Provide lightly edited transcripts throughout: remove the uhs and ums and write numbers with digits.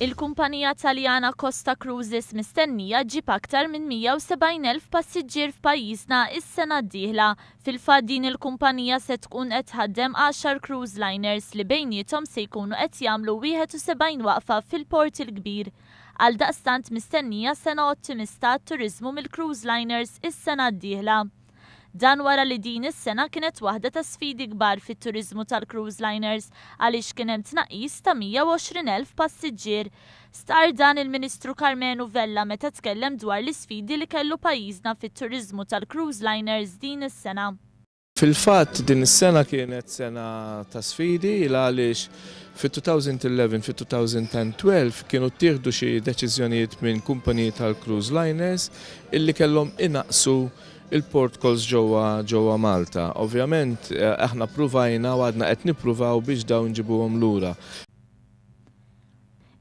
Il-kumpanija Taljana Costa Cruises mistennija ġġib aktar minn 170,000 passiġġier f'pajjiżna is-sena d-diehla. Fil-fatt din il-kumpanija se tkun qed tħaddem 10 cruise liners li bejniethom se jkunu qed jagħmlu 71 waqfa fil-port il-Kbir. Għaldaqstant mistennija sena ottimista għat-turiżmu mill-cruise liners is-sena d-diehla. Dan wara li din is-sena kienet waħda ta' sfidi kbar fit-turiżmu tal-cruise liners għaliex kien hemm tnaqqis ta' 120,000 passiġġier. Star dan il-Ministru Karmenu Vella meta tkellem dwar l-isfidi li kellu pajjiżna fit-turiżmu tal-cruise liners din is-sena. Fil-fatt din is-sena kienet sena ta' sfidi għaliex fit-2011 fit-2012 kienu ttieħdu xi deċiżjonijiet minn kumpaniji tal-cruise liners illi kellhom inaqsu il-port calls ġewwa Malta. Ovvjament aħna pruvajna u għadna qed nippruvaw biex dawn ġibuhom lura.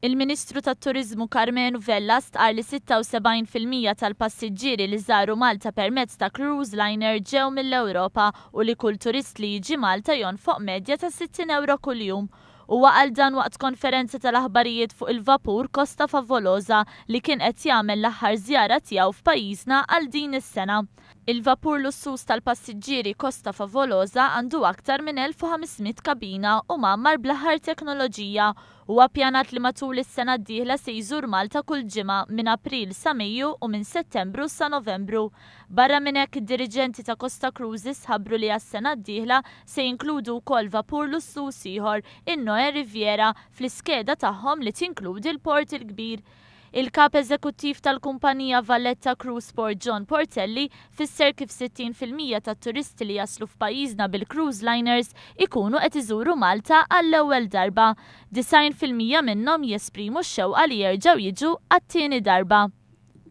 Il-Ministru tat-Turiżmu Karmenu Vella stqar li 76% tal-passiġġieri li żaru Malta permezz ta' cruise liner ġew mill-Ewropa u li kull turist li jiġi Malta jonfoq medja ta' 60 euro kuljum. Huwa qal dan waqt konferenza tal-aħbarijiet fuq il-vapur Costa Favolosa li kien qed jagħmel l-aħħar żjara tiegħu f'pajjiżna għal din is-sena. Il-vapur lussus tal-passiġġieri Costa Favolosa għandu aktar minn 1500 kabina u mammar bl-aħħar teknoloġija. Huwa ppjanat li matul is-sena d-diehla se jżur Malta kull ġimgħa minn April sa Mejju u minn Settembru sa Novembru. Barra minn hekk id-diriġenti ta' Costa Cruises ħabbru li għas-sena d-diehla se jinkludu wkoll vapur lussus ieħor in-Noe Riviera fl-iskeda tagħhom li tinkludi l-port il-Kbir. Il-kap eżekuttiv tal-kumpanija Valletta Cruise Port John Portelli fisser kif 60% tat-turisti li jaslu f'pajjiżna bil-cruise liners ikunu qed iżuru Malta għall-ewwel darba. 90% minnhom jesprimu x-xewqa li jerġgħu jiġu għat-tieni darba.